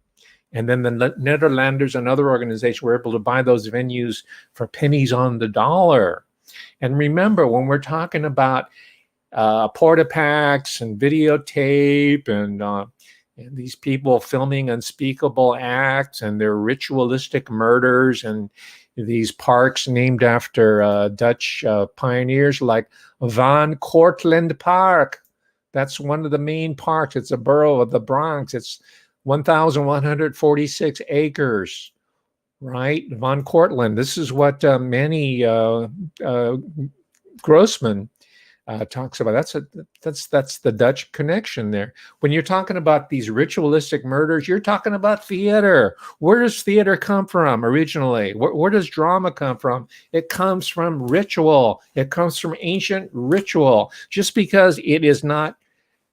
And then the Nederlanders and other organizations were able to buy those venues for pennies on the dollar. And remember, when we're talking about porta-packs and videotape and these people filming unspeakable acts and their ritualistic murders and these parks named after Dutch pioneers like Van Cortlandt Park. That's one of the main parks. It's a borough of the Bronx. It's 1,146 acres, right? Van Cortlandt. This is what Manny Grossman talks about. That's the Dutch connection there. When you're talking about these ritualistic murders, you're talking about theater. Where does theater come from originally? Where does drama come from? It comes from ritual. It comes from ancient ritual. Just because it is not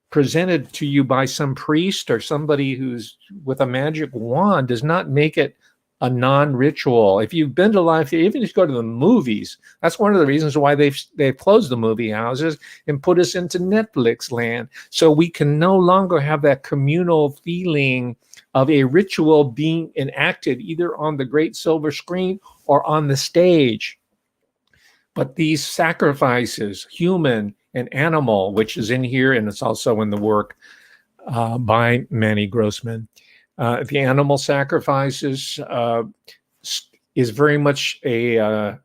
presented to you by some priest or somebody who's with a magic wand does not make it a non-ritual. If you've been to live theater, even if you go to the movies, that's one of the reasons why they've closed the movie houses and put us into Netflix land. So we can no longer have that communal feeling of a ritual being enacted either on the great silver screen or on the stage. But these sacrifices, human and animal, which is in here, and it's also in the work by Manny Grossman, The animal sacrifices is very much a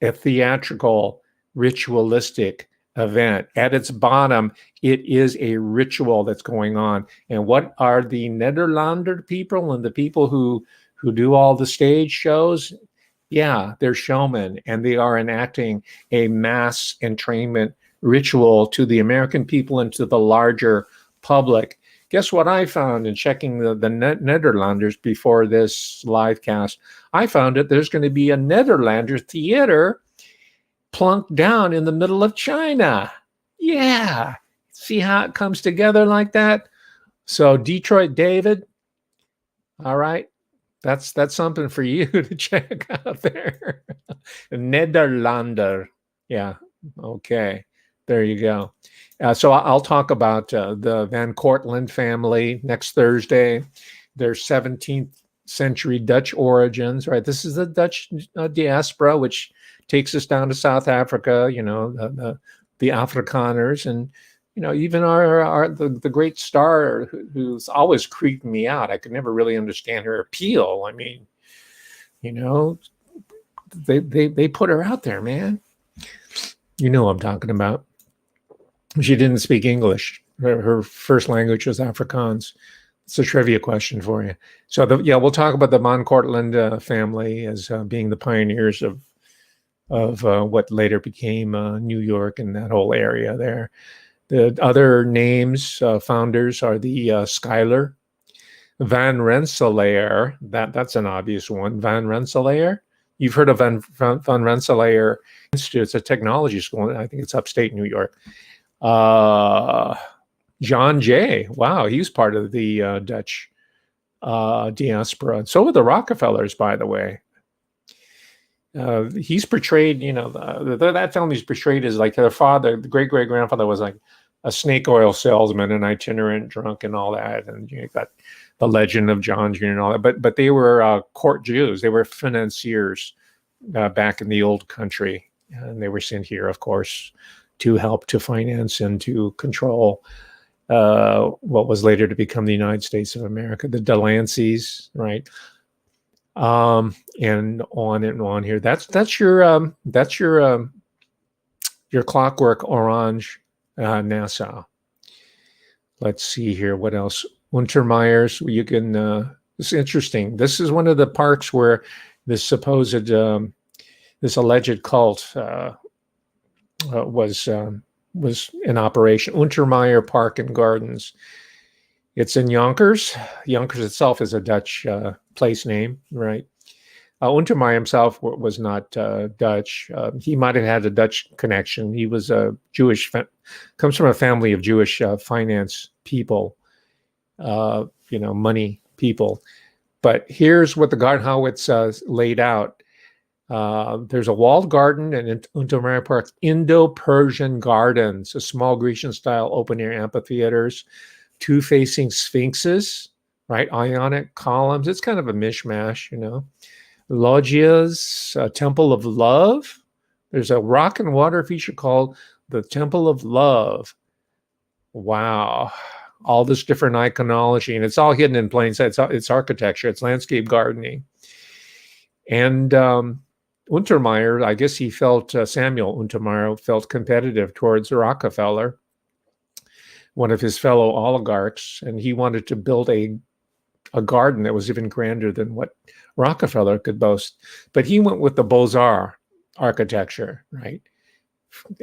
theatrical, ritualistic event. At its bottom, it is a ritual that's going on. And what are the Nederlander people and the people who do all the stage shows? Yeah, they're showmen, and they are enacting a mass entrainment ritual to the American people and to the larger public. Guess what I found in checking the Nederlanders before this live cast? I found that there's going to be a Nederlander theater plunked down in the middle of China. Yeah. See how it comes together like that? So Detroit David, all right. That's something for you to check out there. Nederlander. Yeah. Okay. There you go. So I'll talk about the Van Cortlandt family next Thursday. Their 17th century Dutch origins, right? This is the Dutch diaspora, which takes us down to South Africa, the Afrikaners, and even the great star who's always creeped me out. I could never really understand her appeal. I mean, they put her out there, man. You know what I'm talking about. She didn't speak English. Her first language was Afrikaans. It's a trivia question for you. So we'll talk about the Van Cortlandt family as being the pioneers of what later became New York and that whole area there. The other names, founders, are the Schuyler, Van Rensselaer. That's an obvious one. Van Rensselaer. You've heard of Van Rensselaer Institute. It's a technology school. I think it's upstate New York. John Jay. Wow, he's part of the Dutch diaspora. And so are the Rockefellers, by the way. He's portrayed, that family's portrayed as like their father, the great-great-grandfather was like a snake oil salesman, an itinerant drunk and all that. And you got the legend of John Jr. and all that. But they were court Jews. They were financiers back in the old country. And they were sent here, of course, to help to finance and to control what was later to become the United States of America, the Delanceys, right? And on here. That's your Clockwork Orange, Nassau. Let's see here. What else? Untermeyer's. You can. It's interesting. This is one of the parks where this supposed this alleged cult was in operation. Untermeyer Park and Gardens. It's in Yonkers. Yonkers itself is a Dutch place name, right? Untermeyer himself was not Dutch. He might have had a Dutch connection. He was a Jewish, comes from a family of Jewish finance people, money people. But here's what the garden, how it's laid out. There's a walled garden and in Untermeyer Park, Indo-Persian gardens, a small Grecian-style open-air amphitheaters, two facing sphinxes, right? Ionic columns. It's kind of a mishmash, Loggias, Temple of Love. There's a rock and water feature called the Temple of Love. Wow. All this different iconology, and it's all hidden in plain sight. It's architecture. It's landscape gardening. And Untermeyer, I guess he felt, Samuel Untermeyer felt competitive towards Rockefeller, one of his fellow oligarchs, and he wanted to build a garden that was even grander than what Rockefeller could boast. But he went with the Beaux-Arts architecture, right?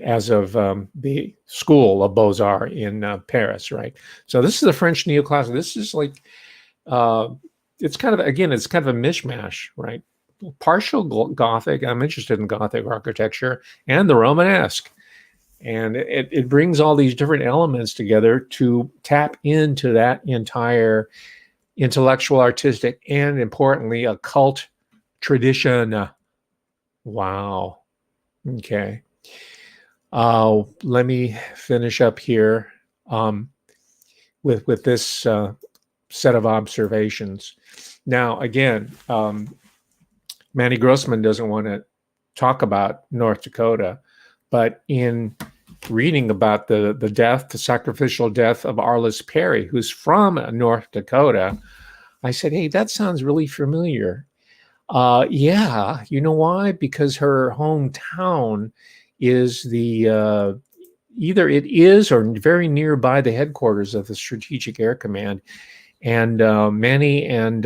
As of the School of Beaux-Arts in Paris, right? So this is the French neoclassic. This is like, it's kind of a mishmash, right? Partial Gothic. I'm interested in Gothic architecture and the Romanesque. And it brings all these different elements together to tap into that entire intellectual, artistic, and importantly, occult tradition. Wow. Okay. Let me finish up here with this set of observations. Now, again, Manny Grossman doesn't want to talk about North Dakota, but in reading about the sacrificial death of Arliss Perry, who's from North Dakota, I said, hey, that sounds really familiar. Yeah, you know why? Because her hometown is either it is or very nearby the headquarters of the Strategic Air Command. And Manny and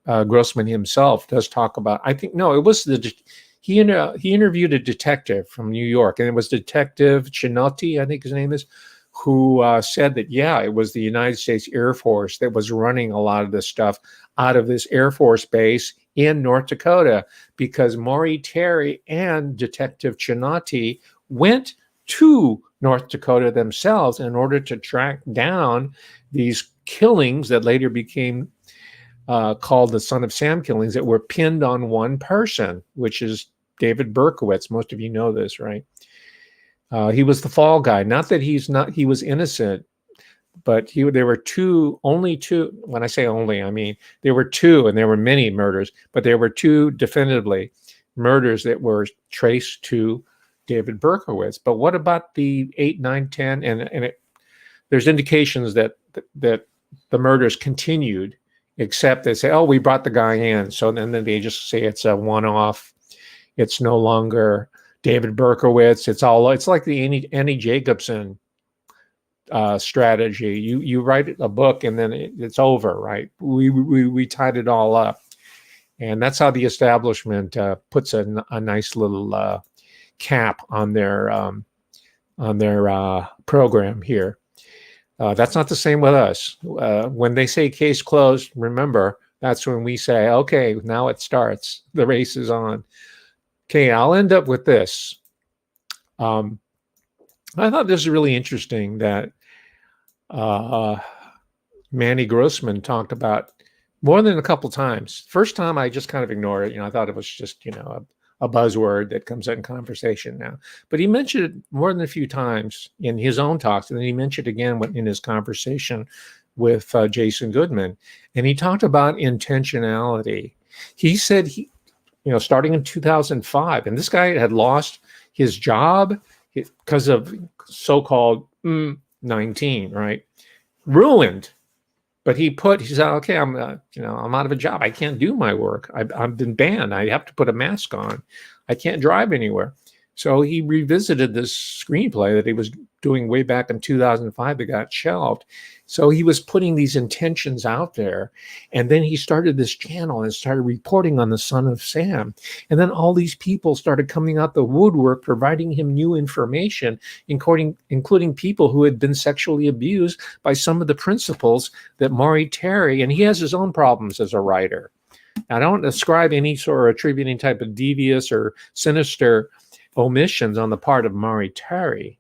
Grossman himself does talk about. I think no, it was he interviewed a detective from New York, and it was Detective Chinotti, I think his name is, who said that yeah, it was the United States Air Force that was running a lot of this stuff out of this Air Force base in North Dakota, because Maury Terry and Detective Chinotti went to North Dakota themselves in order to track down these killings that later became called the Son of Sam killings that were pinned on one person, which is David Berkowitz. Most of you know this, right? He was the fall guy. Not that he was innocent, but there were only two. When I say only, I mean there were two, and there were many murders, but there were two definitively murders that were traced to David Berkowitz. But what about the 8, 9, 10? There's indications that the murders continued, except they say, oh, we brought the guy in. So then they just say it's a one-off. It's no longer David Berkowitz. It's like the Annie Jacobson strategy. You write a book and then it's over, right? We tied it all up. And that's how the establishment puts a nice little cap on their program here. That's not the same with us. When they say case closed, remember, that's when we say, okay, now it starts. The race is on. Okay, I'll end up with this. I thought this was really interesting that Manny Grossman talked about more than a couple times. First time, I just kind of ignored it. I thought it was just, a buzzword that comes up in conversation now. But he mentioned it more than a few times in his own talks, and then he mentioned it again in his conversation with Jason Goodman. And he talked about intentionality. He said starting in 2005, and this guy had lost his job because of so-called 19, right? Ruined. But he said, okay, I'm out of a job. I can't do my work. I've been banned. I have to put a mask on. I can't drive anywhere. So he revisited this screenplay that he was doing way back in 2005 that got shelved. So he was putting these intentions out there. And then he started this channel and started reporting on the Son of Sam. And then all these people started coming out the woodwork, providing him new information, including people who had been sexually abused by some of the principals that Maury Terry, and he has his own problems as a writer. I don't ascribe any sort of attributing type of devious or sinister omissions on the part of Maury Terry,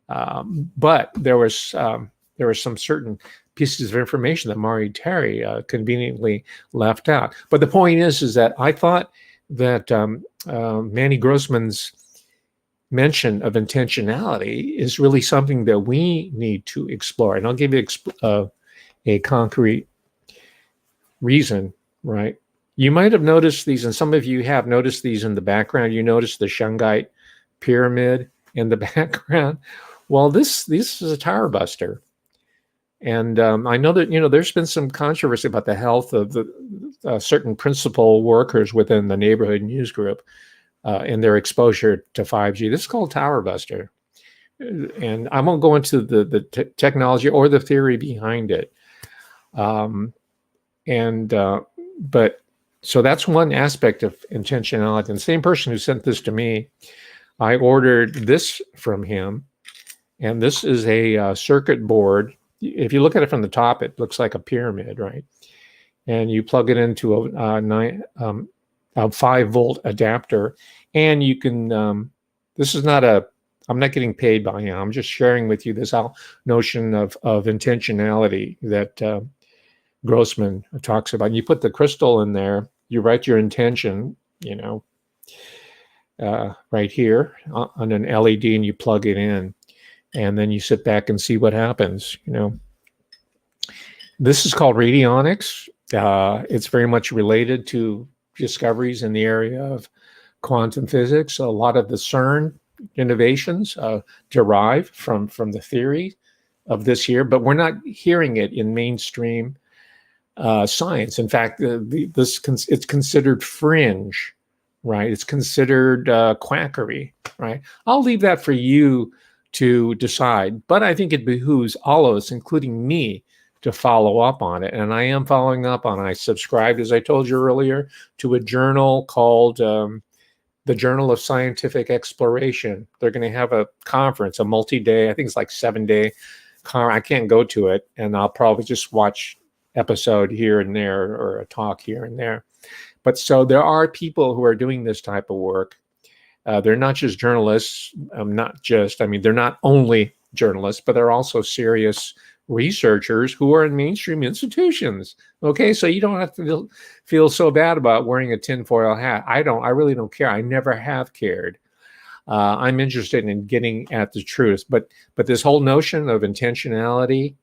but there were some certain pieces of information that Maury Terry conveniently left out. But the point is that I thought that Manny Grossman's mention of intentionality is really something that we need to explore. And I'll give you a concrete reason, right? You might have noticed these, and some of you have noticed these in the background. You notice the Shungite pyramid in the background. Well, this is a tire buster. And I know that, there's been some controversy about the health of the certain principal workers within the neighborhood news group and their exposure to 5G. This is called tower buster. And I won't go into the technology or the theory behind it. But so that's one aspect of intentionality. And the same person who sent this to me, I ordered this from him, and this is a circuit board. If you look at it from the top, it looks like a pyramid, right? And you plug it into a 5-volt adapter, and you can. This is not I'm not getting paid by him. I'm just sharing with you this notion of intentionality that Grossman talks about. And you put the crystal in there. You write your intention, right here on an LED, and you plug it in, and then you sit back and see what happens. This is called radionics. It's very much related to discoveries in the area of quantum physics. A lot of the CERN innovations derive from the theory of this here, but we're not hearing it in mainstream science. In fact, it's considered fringe, right? It's considered quackery, right? I'll leave that for you to decide, but I think it behooves all of us, including me, to follow up on it. And I am following up on it. I subscribed, as I told you earlier, to a journal called the Journal of Scientific Exploration. They're going to have a conference, a multi-day, I think it's like 7-day. I can't go to it, and I'll probably just watch episode here and there or a talk here and there. But so there are people who are doing this type of work. They're not just journalists, they're not only journalists, but they're also serious researchers who are in mainstream institutions. Okay, so you don't have to feel so bad about wearing a tinfoil hat. I really don't care. I never have cared. I'm interested in getting at the truth. But this whole notion of intentionality,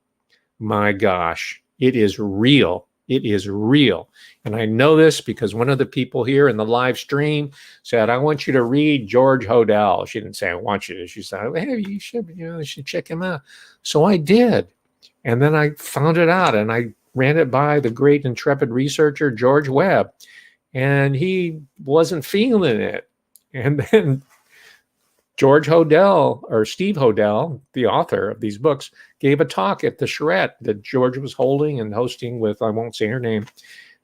my gosh, it is real. It is real. And I know this because one of the people here in the live stream said, I want you to read George Hodel. She didn't say, I want you to. She said, hey, you should check him out. So I did. And then I found it out, and I ran it by the great intrepid researcher, George Webb, and he wasn't feeling it. And then George Hodel, or Steve Hodel, the author of these books, gave a talk at the charrette that George was holding and hosting with, I won't say her name,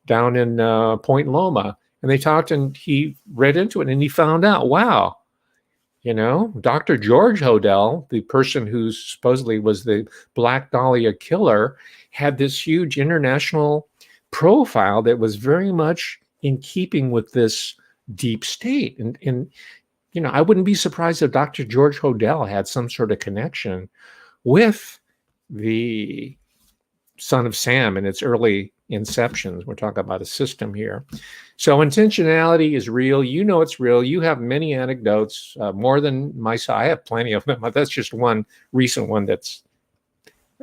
down in Point Loma. And they talked, and he read into it, and he found out, wow, Dr. George Hodel, the person who supposedly was the Black Dahlia killer, had this huge international profile that was very much in keeping with this deep state. And I wouldn't be surprised if Dr. George Hodel had some sort of connection with the Son of Sam in its early inceptions. We're talking about a system here. So intentionality is real. It's real. You have many anecdotes, more than myself. I have plenty of them. That's just one recent one that's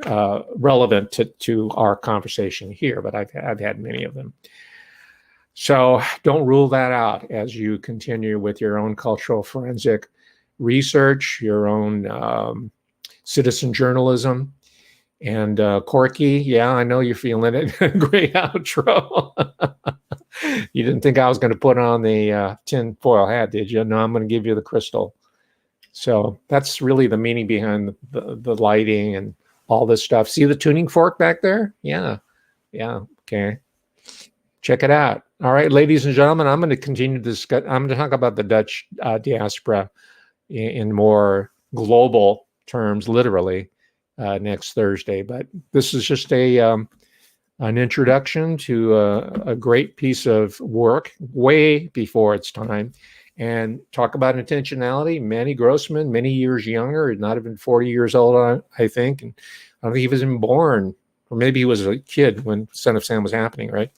relevant to our conversation here, but I've had many of them. So don't rule that out as you continue with your own cultural forensic research, your own citizen journalism. And Corky, yeah, I know you're feeling it. Great outro. You didn't think I was going to put on the tin foil hat, did you? No, I'm going to give you the crystal. So that's really the meaning behind the lighting and all this stuff. See the tuning fork back there? Yeah. Okay. Check it out. All right, ladies and gentlemen, I'm going to continue to discuss. I'm going to talk about the Dutch diaspora in more global terms, literally, next Thursday. But this is just an introduction to a great piece of work way before its time. And talk about intentionality. Manny Grossman, many years younger, not even 40 years old, I think. And I don't think he was even born, or maybe he was a kid when Son of Sam was happening, right?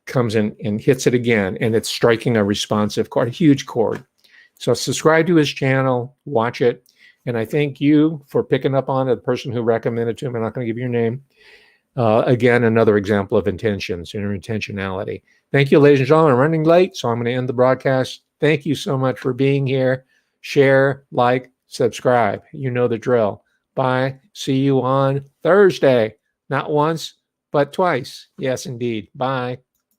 Comes in and hits it again, and it's striking a responsive chord, a huge chord. So subscribe to his channel, watch it, and I thank you for picking up on it, the person who recommended to him. I'm not going to give your name. Again, another example of intentions, intentionality. Thank you, ladies and gentlemen. I'm running late, so I'm going to end the broadcast. Thank you so much for being here. Share, like, subscribe. You know the drill. Bye. See you on Thursday. Not once, but twice. Yes, indeed. Bye.